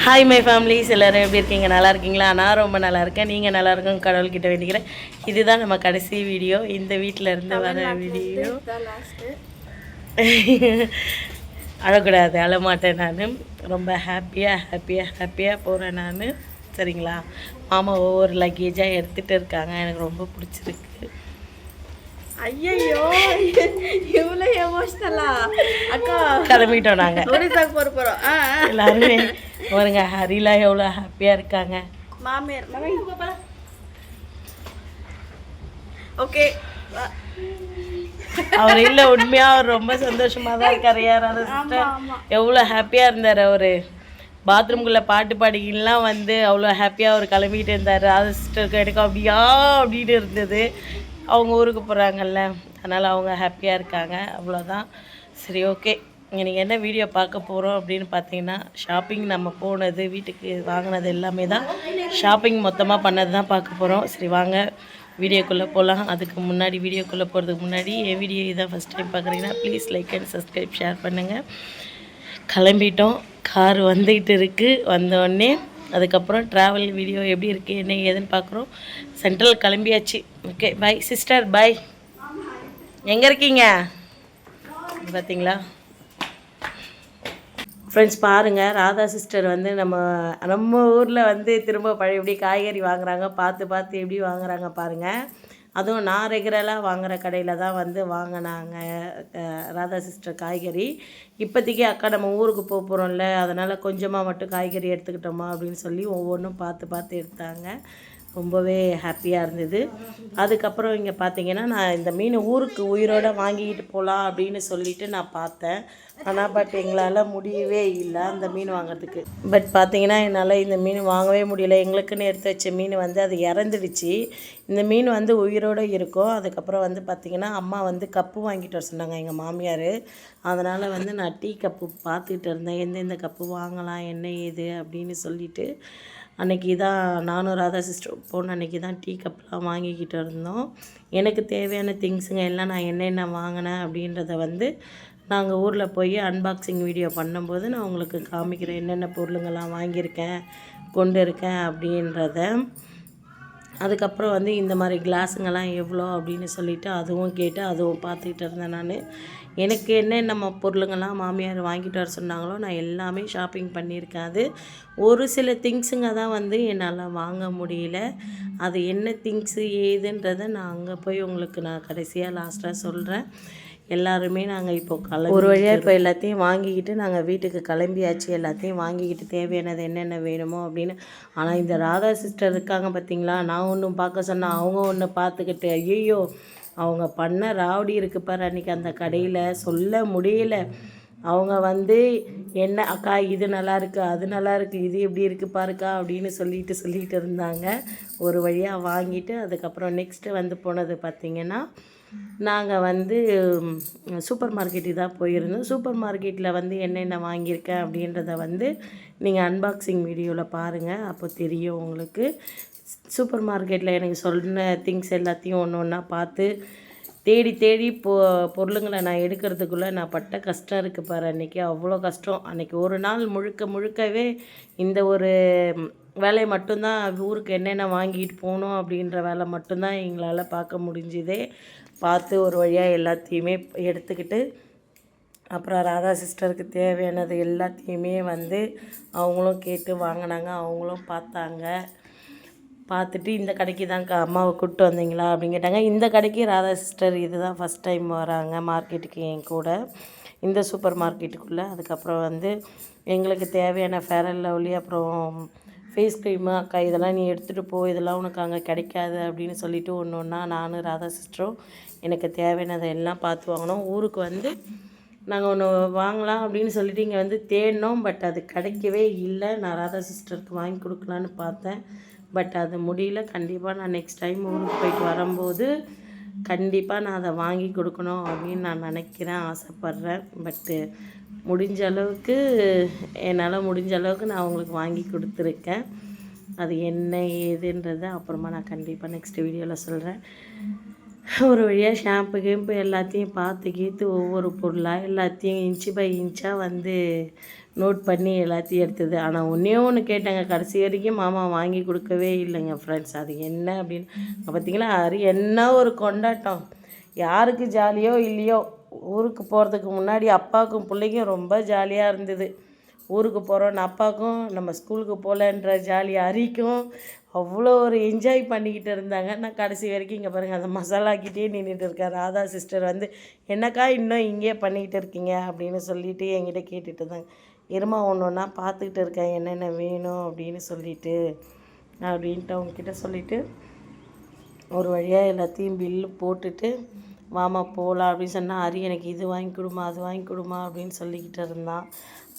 Hi my families எல்லோரும் எப்படி இருக்கீங்க? நல்லா இருக்கீங்களா? நான் ரொம்ப நல்லா இருக்கேன். நீங்கள் நல்லா இருக்குங்க கடவுள்கிட்ட வேண்டிக்கிறேன். இதுதான் நம்ம கடைசி வீடியோ, இந்த வீட்டில் இருந்து வர வீடியோ. அழக்கூடாது, அழமாட்டேன். நான் ரொம்ப ஹாப்பியாக போகிறேன் நான். சரிங்களா? மாமா ஒவ்வொரு லக்கேஜாக எடுத்துகிட்டு இருக்காங்க. எனக்கு ரொம்ப பிடிச்சிருக்கு. ஐயோ இவ்வளோ எமோஷ்னலா அக்கா கிளம்பிட்டோம் நாங்கள். போகிறோம் எல்லாருமே பாருங்க. ஹரிலா எவ்வளோ ஹாப்பியாக இருக்காங்க. மாமியார் ஓகே அவர் இல்லை, உண்மையாக அவர் ரொம்ப சந்தோஷமாக தான் இருக்கார். யாராவது எவ்வளோ ஹாப்பியாக இருந்தார். அவர் பாத்ரூம்குள்ளே பாட்டு பாடிக்கலாம் வந்து அவ்வளோ ஹாப்பியாக அவர் கிளம்பிட்டு இருந்தார். அது சிஸ்டருக்கு எனக்கு அப்படின்னு இருந்தது. அவங்க ஊருக்கு போகிறாங்கல்ல, அதனால் அவங்க ஹாப்பியாக இருக்காங்க. அவ்வளோதான். சரி, ஓகே. நீங்கள் என்ன வீடியோ பார்க்க போகிறோம் அப்படின்னு பார்த்தீங்கன்னா, ஷாப்பிங் நம்ம போனது, வீட்டுக்கு வாங்கினது எல்லாமே தான். ஷாப்பிங் மொத்தமாக பண்ணது தான் பார்க்க போகிறோம். சரி வாங்க வீடியோக்குள்ளே போகலாம். அதுக்கு முன்னாடி, வீடியோக்குள்ளே போகிறதுக்கு முன்னாடி என் வீடியோ இதான் ஃபஸ்ட் டைம் பார்க்குறீங்கன்னா please like and subscribe, share பண்ணுங்கள். கிளம்பிட்டோம். கார் வந்துக்கிட்டு இருக்குது. வந்தோடனே அதுக்கப்புறம் ட்ராவல் வீடியோ எப்படி இருக்குது என்ன ஏதுன்னு பார்க்குறோம். சென்ட்ரல் கிளம்பியாச்சு. ஓகே, பாய் சிஸ்டர், பாய். எங்கே இருக்கீங்க பார்த்தீங்களா ஃப்ரெண்ட்ஸ்? பாருங்கள், ராதா சிஸ்டர் வந்து நம்ம ஊரில் வந்து திரும்ப பழையபடி காய்கறி வாங்குறாங்க. பார்த்து எப்படி வாங்குறாங்க பாருங்கள். அதுவும் நான் ரெகுலராக வாங்குகிற கடையில் தான் வந்து வாங்கினாங்க ராதா சிஸ்டர் காய்கறி. இப்போதைக்கு அக்கா நம்ம ஊருக்கு போகிறோம்ல, அதனால் கொஞ்சமாக மட்டும் காய்கறி எடுத்துக்கிட்டோமா அப்படின்னு சொல்லி ஒவ்வொன்றும் பார்த்து எடுத்தாங்க. ரொம்பவே ஹாப்பியாக இருந்தது. அதுக்கப்புறம் இங்கே பார்த்தீங்கன்னா, நான் இந்த மீன் ஊருக்கு உயிரோடு வாங்கிக்கிட்டு போகலாம் அப்படின்னு சொல்லிவிட்டு நான் பார்த்தேன். ஆனால் பட் எங்களால் முடியவே இல்லை அந்த மீன் வாங்கிறதுக்கு. பட் பார்த்தீங்கன்னா என்னால் இந்த மீன் வாங்கவே முடியல. எங்களுக்குன்னு எடுத்து வச்ச மீன் வந்து அது இறந்துடுச்சு. இந்த மீன் வந்து உயிரோடு இருக்கும். அதுக்கப்புறம் வந்து பார்த்திங்கன்னா அம்மா வந்து கப்பு வாங்கிட்டு வர சொன்னாங்க எங்கள் மாமியார். அதனால் வந்து நான் டீ கப்பு பார்த்துக்கிட்டு இருந்தேன், எந்தெந்த கப்பு வாங்கலாம் என்ன ஏது அப்படின்னு சொல்லிவிட்டு. அன்றைக்கி தான் நானும் ராதா சிஸ்டர் போன அன்றைக்கி தான் டீ கப்லாம் வாங்கிக்கிட்டு இருந்தோம். எனக்கு தேவையான திங்ஸுங்க எல்லாம் நான் என்னென்ன வாங்கினேன் அப்படின்றத வந்து நாங்கள் ஊரில் போய் அன்பாக்சிங் வீடியோ பண்ணும்போது நான் உங்களுக்கு காமிக்கிறேன், என்னென்ன பொருளுங்கள்லாம் வாங்கியிருக்கேன் கொண்டு இருக்கேன் அப்படின்றத. அதுக்கப்புறம் வந்து இந்த மாதிரி கிளாஸுங்கெல்லாம் எவ்வளோ அப்படின்னு சொல்லிவிட்டு அதுவும் கேட்டு அதுவும் பார்த்துக்கிட்டு இருந்தேன் நான். எனக்கு என்னென்ன பொருளுங்கள்லாம் மாமியார் வாங்கிட்டு வர சொன்னாங்களோ நான் எல்லாமே ஷாப்பிங் பண்ணியிருக்கேன். அது ஒரு சில திங்ஸுங்க தான் வந்து என்னால் வாங்க முடியல. அது என்ன திங்ஸு ஏதுன்றதை நான் அங்கே போய் உங்களுக்கு நான் கடைசியாக லாஸ்ட்டாக சொல்கிறேன். எல்லாருமே நாங்கள் இப்போது ஒரு வழியாக இப்போ எல்லாத்தையும் வாங்கிக்கிட்டு நாங்கள் வீட்டுக்கு கிளம்பியாச்சு. எல்லாத்தையும் வாங்கிக்கிட்டு தேவையானது என்னென்ன வேணுமோ அப்படின்னு. ஆனால் இந்த ராதா சிஸ்டர் இருக்காங்க பார்த்தீங்களா, நான் ஒன்றும் பார்க்க சொன்னேன், அவங்க ஒன்று பார்த்துக்கிட்டு ஐயோ அவங்க பண்ண ராவடி இருக்குது பாரு அன்றைக்கி அந்த கடையில், சொல்ல முடியல. அவங்க வந்து என்ன அக்கா இது நல்லாயிருக்கு அது நல்லாயிருக்கு இது எப்படி இருக்குது பாருக்கா அப்படின்னு சொல்லிட்டு இருந்தாங்க. ஒரு வழியாக வாங்கிட்டு அதுக்கப்புறம் நெக்ஸ்ட்டு வந்து போனது பார்த்திங்கன்னா, நாங்கள் வந்து சூப்பர் மார்க்கெட்டு தான் போயிருந்தோம். சூப்பர் மார்க்கெட்டில் வந்து என்னென்ன வாங்கியிருக்கேன் அப்படின்றத வந்து நீங்கள் அன்பாக்சிங் வீடியோவில் பாருங்கள், அப்போ தெரியும் உங்களுக்கு. சூப்பர் மார்க்கெட்டில் எனக்கு சொன்ன திங்ஸ் எல்லாத்தையும் ஒன்று ஒன்றா பார்த்து தேடி பொருளுங்களை நான் எடுக்கிறதுக்குள்ளே நான் பட்ட கஷ்டம் இருக்குது பாரு. அன்றைக்கி அவ்வளோ கஷ்டம். அன்றைக்கி ஒரு நாள் முழுக்கவே இந்த ஒரு வேலையை மட்டும்தான், ஊருக்கு என்னென்ன வாங்கிட்டு போகணும் அப்படின்ற வேலை மட்டும்தான் எங்களால் பார்க்க முடிஞ்சுதே. பார்த்து ஒரு வழியாக எல்லாத்தையுமே எடுத்துக்கிட்டு அப்புறம் ராதா சிஸ்டருக்கு தேவையானது எல்லாத்தையுமே வந்து அவங்களும் கேட்டு வாங்கினாங்க. அவங்களும் பார்த்துட்டு இந்த கடைக்கு தான்க்கா அம்மாவை கூப்பிட்டு வந்தீங்களா அப்படின்னு கேட்டாங்க. இந்த கடைக்கு ராதா சிஸ்டர் இது தான் ஃபஸ்ட் டைம் வராங்க மார்க்கெட்டுக்கு என் கூட, இந்த சூப்பர் மார்க்கெட்டுக்குள்ளே. அதுக்கப்புறம் வந்து எங்களுக்கு தேவையான ஃபேர் அண்ட் லவ்லி அப்புறம் ஃபேஸ் க்ரீமு, அக்கா இதெல்லாம் நீ எடுத்துகிட்டு போ, இதெல்லாம் உனக்கு அங்கே கிடைக்காது அப்படின்னு சொல்லிவிட்டு ஒன்று ஒன்றா நானும் ராதா சிஸ்டரும் எனக்கு தேவையானதை எல்லாம் பார்த்து வாங்கினோம். ஊருக்கு வந்து நாங்கள் ஒன்று வாங்கலாம் அப்படின்னு சொல்லிட்டு இங்கே வந்து தேடினோம். பட் அது கிடைக்கவே இல்லை. நான் ராதா சிஸ்டருக்கு வாங்கி கொடுக்கலான்னு பார்த்தேன், பட் அது முடியல. கண்டிப்பாக நான் நெக்ஸ்ட் டைம் ஊருக்கு போயிட்டு வரும்போது கண்டிப்பாக நான் அதை வாங்கி கொடுக்கணும் அப்படின்னு நான் நினைக்கிறேன், ஆசைப்பட்றேன். பட்டு என்னால் முடிஞ்ச அளவுக்கு நான் அவங்களுக்கு வாங்கி கொடுத்துருக்கேன். அது என்ன ஏதுன்றதை அப்புறமா நான் கண்டிப்பாக நெக்ஸ்ட் வீடியோவில் சொல்கிறேன். ஒரு வழியாக ஷாம்பு எல்லாத்தையும் பார்த்து கீத்து ஒவ்வொரு பொருளாக எல்லாத்தையும் இன்ச்சு பை இன்ச்சாக வந்து நோட் பண்ணி எல்லாத்தையும் எடுத்தது. ஆனால் ஒன்றே ஒன்று கேட்டேங்க, கடைசி வரைக்கும் மாமா வாங்கி கொடுக்கவே இல்லைங்க ஃப்ரெண்ட்ஸ். அது என்ன அப்படின்னு பார்த்தீங்களா, அது என்ன ஒரு கொண்டாட்டம். யாருக்கு ஜாலியோ இல்லையோ, ஊருக்கு போகிறதுக்கு முன்னாடி அப்பாவுக்கும் பிள்ளைக்கும் ரொம்ப ஜாலியாக இருந்தது. ஊருக்கு போகிறோன்னு அப்பாவுக்கும், நம்ம ஸ்கூலுக்கு போகலன்ற ஜாலி அரிக்கும் அவ்வளோ ஒரு என்ஜாய் பண்ணிக்கிட்டு இருந்தாங்க. நான் கடைசி வரைக்கும் இங்கே பாருங்கள் அந்த மசாலாக்கிட்டே நின்றுட்டு இருக்கேன். ராதா சிஸ்டர் வந்து என்னக்கா இன்னும் இங்கேயே பண்ணிக்கிட்டு இருக்கீங்க அப்படின்னு சொல்லிட்டு என்கிட்ட கேட்டுட்டு இருந்தாங்க. இருமா ஒன்று ஒன்றா பார்த்துக்கிட்டு இருக்கேன் என்னென்ன வேணும் அப்படின்னு சொல்லிட்டு அப்படின்ட்டு அவங்கக்கிட்ட சொல்லிவிட்டு ஒரு வழியாக எல்லாத்தையும் பில்லு போட்டுட்டு வாமா போகலாம் அப்படின்னு சொன்னால், ஹரி எனக்கு இது வாங்கி கொடுமா அது வாங்கி கொடுமா அப்படின்னு சொல்லிக்கிட்டு இருந்தான்.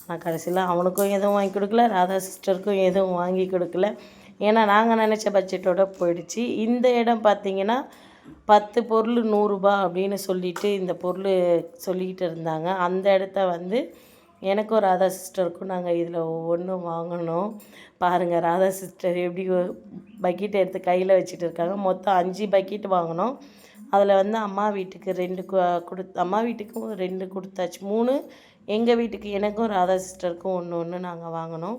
ஆனால் கடைசியில் அவனுக்கும் எதுவும் வாங்கி கொடுக்கல, ராதா சிஸ்டருக்கும் எதுவும் வாங்கி கொடுக்கல. ஏன்னா நாங்கள் நினச்ச பட்ஜெட்டோடு போயிடுச்சு. இந்த இடம் பார்த்திங்கன்னா 10 பொருள் 100 ரூபா அப்படின்னு சொல்லிட்டு இந்த பொருள் சொல்லிக்கிட்டு இருந்தாங்க. அந்த இடத்த வந்து எனக்கும் ராதா சிஸ்டருக்கும் நாங்கள் இதில் ஒவ்வொன்றும் வாங்கினோம். பாருங்கள் ராதா சிஸ்டர் எப்படி பக்கெட் எடுத்து கையில் வச்சுட்டு இருக்காங்க. மொத்தம் 5 பக்கெட் வாங்கினோம். அதில் வந்து அம்மா வீட்டுக்கு 2 அம்மா வீட்டுக்கும் 2 கொடுத்தாச்சு. 3 எங்கள் வீட்டுக்கு எனக்கும் ராதா சிஸ்டருக்கும் ஒன்று நாங்கள் வாங்கினோம்.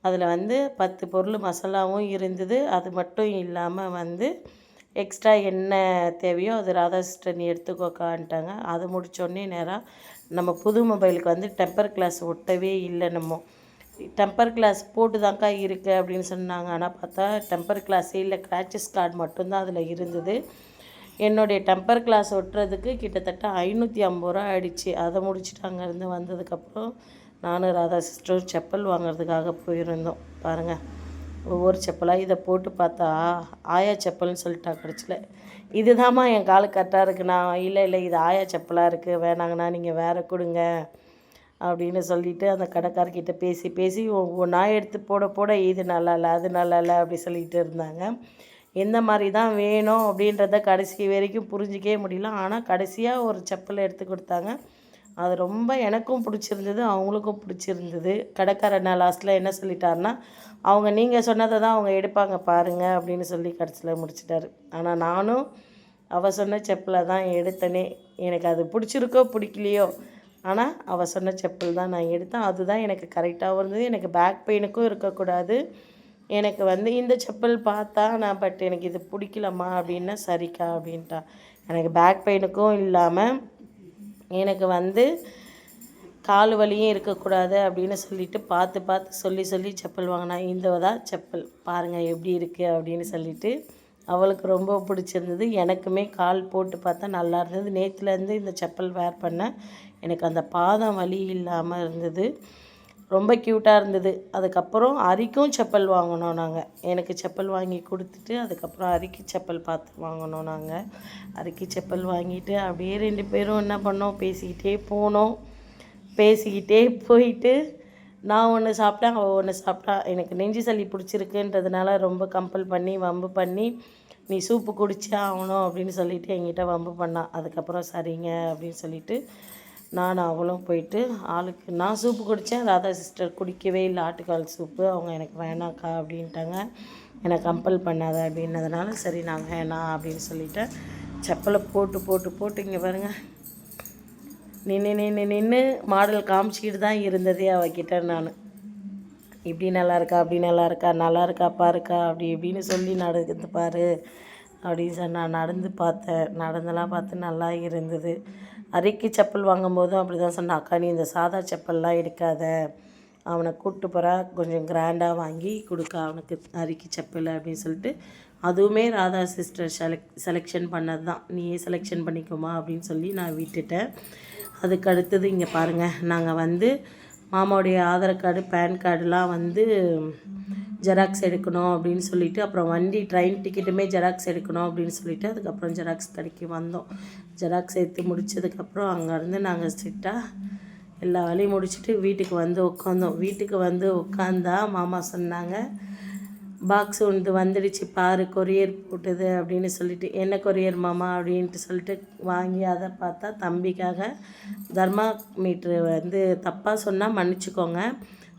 அதில் வந்து 10 பொருள் மசாலாவும் இருந்தது. அது மட்டும் இல்லாமல் வந்து எக்ஸ்ட்ரா என்ன தேவையோ அது ராதா சிஸ்டர் நீ எடுத்துக்கோக்கான்ட்டாங்க. அது முடித்தோடனே நேராக நம்ம புது மொபைலுக்கு வந்து டெம்பர் கிளாஸ் ஒட்டவே இல்லை. நம்ம டெம்பர் கிளாஸ் போட்டு தான்க்கா இருக்குது அப்படின்னு சொன்னாங்க. ஆனால் பார்த்தா டெம்பர் கிளாஸே இல்லை, கிராச்சஸ் கார்டு மட்டும்தான் அதில் இருந்தது. என்னுடைய டெம்பர் கிளாஸ் ஒட்டுறதுக்கு கிட்டத்தட்ட 550 ரூபா ஆகிடுச்சு. அதை முடிச்சுட்டு அங்கேருந்து வந்ததுக்கப்புறம் நானும் ராதா சிஸ்டரும் செப்பல் வாங்குறதுக்காக போயிருந்தோம். பாருங்கள் ஒவ்வொரு செப்பலாக இதை போட்டு பார்த்தா ஆயா செப்பல்னு சொல்லிட்டா கடைசியில். இதுதாம்மா என் காலு கரெக்டாக இருக்குண்ணா. இல்லை இது ஆயா செப்பலாக இருக்குது, வேணாங்கண்ணா நீங்கள் வேறு கொடுங்க அப்படின்னு சொல்லிவிட்டு அந்த கடைக்காரர்கிட்ட பேசி ஒவ்வொன்றா எடுத்து போட இது நல்லா இல்லை அது நல்லா இல்லை அப்படி சொல்லிகிட்டு இருந்தாங்க. எந்த மாதிரி தான் வேணும் அப்படின்றத கடைசி வரைக்கும் புரிஞ்சிக்கவே முடியல. ஆனால் கடைசியாக ஒரு செப்பல் எடுத்து கொடுத்தாங்க. அது ரொம்ப எனக்கும் பிடிச்சிருந்தது, அவங்களுக்கும் பிடிச்சிருந்தது. கடைக்காரர் நான் லாஸ்ட்டில் என்ன சொல்லிட்டாருன்னா, அவங்க நீங்கள் சொன்னதை தான் அவங்க எடுப்பாங்க பாருங்கள் அப்படின்னு சொல்லி கடைசியில் முடிச்சிட்டாரு. ஆனால் நானும் அவள் சொன்ன செப்பலை தான் எடுத்தனே. எனக்கு அது பிடிச்சிருக்கோ பிடிக்கலையோ, ஆனால் அவள் சொன்ன செப்பல் தான் நான் எடுத்தேன். அதுதான் எனக்கு கரெக்டாகவும் இருந்தது. எனக்கு பேக் பெயினுக்கும் இருக்கக்கூடாது. எனக்கு வந்து இந்த செப்பல் பார்த்தா நான் எனக்கு இது பிடிக்கலம்மா அப்படின்னா சரிக்கா அப்படின்ட்டா. எனக்கு பேக் பெயினுக்கும் இல்லாமல் எனக்கு வந்து கால் வலியும் இருக்கக்கூடாது அப்படின்னு சொல்லிட்டு பார்த்து சொல்லி செப்பல் வாங்கினா. இந்த தான் செப்பல் பாருங்கள் எப்படி இருக்குது அப்படின்னு சொல்லிட்டு அவளுக்கு ரொம்ப பிடிச்சிருந்தது. எனக்குமே கால் போட்டு பார்த்தா நல்லா இருந்தது. நேற்றுலேருந்து இந்த செப்பல் வேர் பண்ணேன். எனக்கு அந்த பாதம் வலி இல்லாமல் இருந்தது. ரொம்ப க்யூட்டாக இருந்தது. அதுக்கப்புறம் அரிக்கும் செப்பல் வாங்கினோம் நாங்கள். எனக்கு செப்பல் வாங்கி கொடுத்துட்டு அதுக்கப்புறம் அரிக்கு செப்பல் பார்த்து வாங்கினோம் நாங்கள். அரிக்கு செப்பல் வாங்கிட்டு அப்படியே 2 பேரும் என்ன பண்ணோம், பேசிக்கிட்டே போனோம். பேசிக்கிட்டே போயிட்டு நான் ஒன்று சாப்பிட்டேன், அவள் ஒன்று சாப்பிட்டா. எனக்கு நெஞ்சு சளி பிடிச்சிருக்குன்றதுனால ரொம்ப கம்பல் பண்ணி வம்பு பண்ணி நீ சூப்பு குடிச்சே ஆகணும் அப்படின்னு சொல்லிவிட்டு என்கிட்ட வம்பு பண்ணான். அதுக்கப்புறம் சரிங்க அப்படின்னு சொல்லிவிட்டு நான் அவளும் போயிட்டு ஆளுக்கு நான் சூப்பு குடித்தேன். ராதா சிஸ்டர் குடிக்கவே இல்லை ஆட்டுக்கால் சூப்பு. அவங்க எனக்கு வேணாக்கா அப்படின்ட்டாங்க. என்னை கம்பல் பண்ணாத அப்படின்னதுனால சரி நான் வேணாம் அப்படின்னு சொல்லிட்டேன். செப்பலை போட்டு இங்கே பாருங்கள் நின்று மாடல் காமிச்சிக்கிட்டு தான் இருந்ததே அவகிட்ட. நான் இப்படி நல்லா இருக்கா அப்படி நல்லா இருக்கா பாருக்கா அப்படி இப்படின்னு சொல்லி நடந்து பாரு அப்படின்னு சொன்ன நான் நடந்து பார்த்தேன். நடந்தெல்லாம் பார்த்து நல்லா இருந்தது. அரிக்கு செப்பல் வாங்கும்போதும் அப்படி தான் சொன்னேன், அக்கா நீ இந்த சாதா செப்பல்லாம் எடுக்காத, அவனை கூப்பிட்டு போகிறா கொஞ்சம் கிராண்டாக வாங்கி கொடுக்கா அவனுக்கு அரிக்கு செப்பல் அப்படின்னு சொல்லிட்டு. அதுவுமே ராதா சிஸ்டர் செலெக்ஷன் பண்ணது தான், நீயே செலெக்ஷன் பண்ணிக்கோமா அப்படின்னு சொல்லி நான் விட்டுட்டேன். அதுக்கு அடுத்தது இங்கே பாருங்கள், நாங்கள் வந்து மாமாவுடைய ஆதார் கார்டு பேன் கார்டுலாம் வந்து ஜெராக்ஸ் எடுக்கணும் அப்படின்னு சொல்லிவிட்டு, அப்புறம் வண்டி ட்ரெயின் டிக்கெட்டுமே ஜெராக்ஸ் எடுக்கணும் அப்படின்னு சொல்லிவிட்டு அதுக்கப்புறம் ஜெராக்ஸ் கடைக்கு வந்தோம். ஜெராக்ஸ் எடுத்து முடித்ததுக்கப்புறம் அங்கேருந்து நாங்கள் ஸ்ட்ரிக்டாக எல்லா வேலையும் முடிச்சுட்டு வீட்டுக்கு வந்து உட்காந்தோம். வீட்டுக்கு வந்து உட்காந்தா மாமா சொன்னாங்க, பாக்ஸ் ஒன்று வந்துடுச்சு பாரு கொரியர் போட்டது அப்படின்னு சொல்லிட்டு. என்ன கொரியர் மாமா அப்படின்ட்டு சொல்லிட்டு வாங்கி அதை பார்த்தா தம்பிக்காக தர்மாமீட்ரு வந்து தப்பாக சொன்னால் மன்னிச்சிக்கோங்க.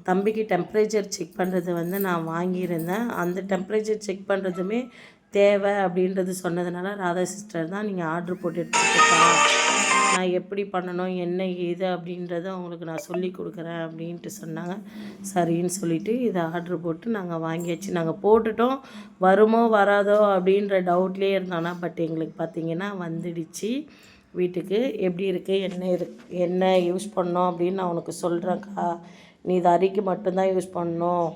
தம்பிக்கு டெம்பரேச்சர் செக் பண்ணுறது வந்து நான் வாங்கியிருந்தேன். அந்த டெம்பரேச்சர் செக் பண்ணுறதுமே தேவை அப்படின்றது சொன்னதுனால ராதா சிஸ்டர் தான் நீங்கள் ஆர்டர் போட்டு எடுத்துக்கிட்டா நான் எப்படி பண்ணணும் என்ன ஏது அப்படின்றத உங்களுக்கு நான் சொல்லி கொடுக்குறேன் அப்படின்ட்டு சொன்னாங்க. சரின்னு சொல்லிவிட்டு இதை ஆர்ட்ரு போட்டு நாங்கள் வாங்கியாச்சு. நாங்கள் போட்டுட்டோம், வருமோ வராதோ அப்படின்ற டவுட்லேயே இருந்தோன்னா, பட் எங்களுக்கு பார்த்திங்கன்னா வந்துடுச்சு வீட்டுக்கு. எப்படி இருக்குது என்ன யூஸ் பண்ணோம் அப்படின்னு நான் உனக்கு சொல்கிறேன்க்கா, நீ இது அரிக்கு மட்டும்தான் யூஸ் பண்ணணும்,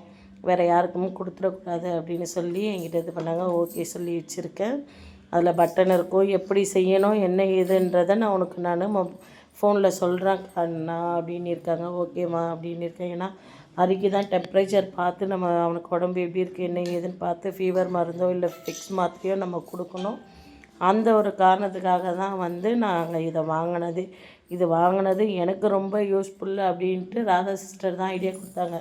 வேறு யாருக்குமே கொடுத்துடக்கூடாது அப்படின்னு சொல்லி என்கிட்ட இது பண்ணாங்க. ஓகே சொல்லி வச்சுருக்கேன். அதில் பட்டன் இருக்கும், எப்படி செய்யணும் என்ன ஏதுன்றதை நான் உனக்கு ஃபோனில் சொல்கிறேன் அண்ணா அப்படின்னு இருக்காங்க. ஓகேம்மா அப்படின்னு இருக்கேன். ஏன்னா அரிக்கு தான் டெம்ப்ரேச்சர் பார்த்து நம்ம அவனுக்கு உடம்பு எப்படி இருக்குது என்ன ஏதுன்னு பார்த்து ஃபீவர் மருந்தோ இல்லை ஃபிக்ஸ் மாத்திரையோ நம்ம கொடுக்கணும். அந்த ஒரு காரணத்துக்காக தான் வந்து நாங்கள் இதை வாங்கினது. இது வாங்கினது எனக்கு ரொம்ப யூஸ்ஃபுல் அப்படின்ட்டு ராதா சிஸ்டர் தான் ஐடியா கொடுத்தாங்க.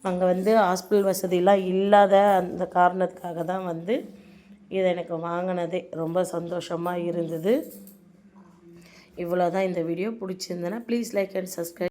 அங்கே வந்து ஹாஸ்பிட்டல் வசதியெலாம் இல்லாத அந்த காரணத்துக்காக தான் வந்து இதை எனக்கு வாங்கினதே. ரொம்ப சந்தோஷமாக இருந்தது. இவ்வளோ தான் இந்த வீடியோ. பிடிச்சிருந்தேன்னா ப்ளீஸ் லைக் அண்ட் சப்ஸ்கிரைப்.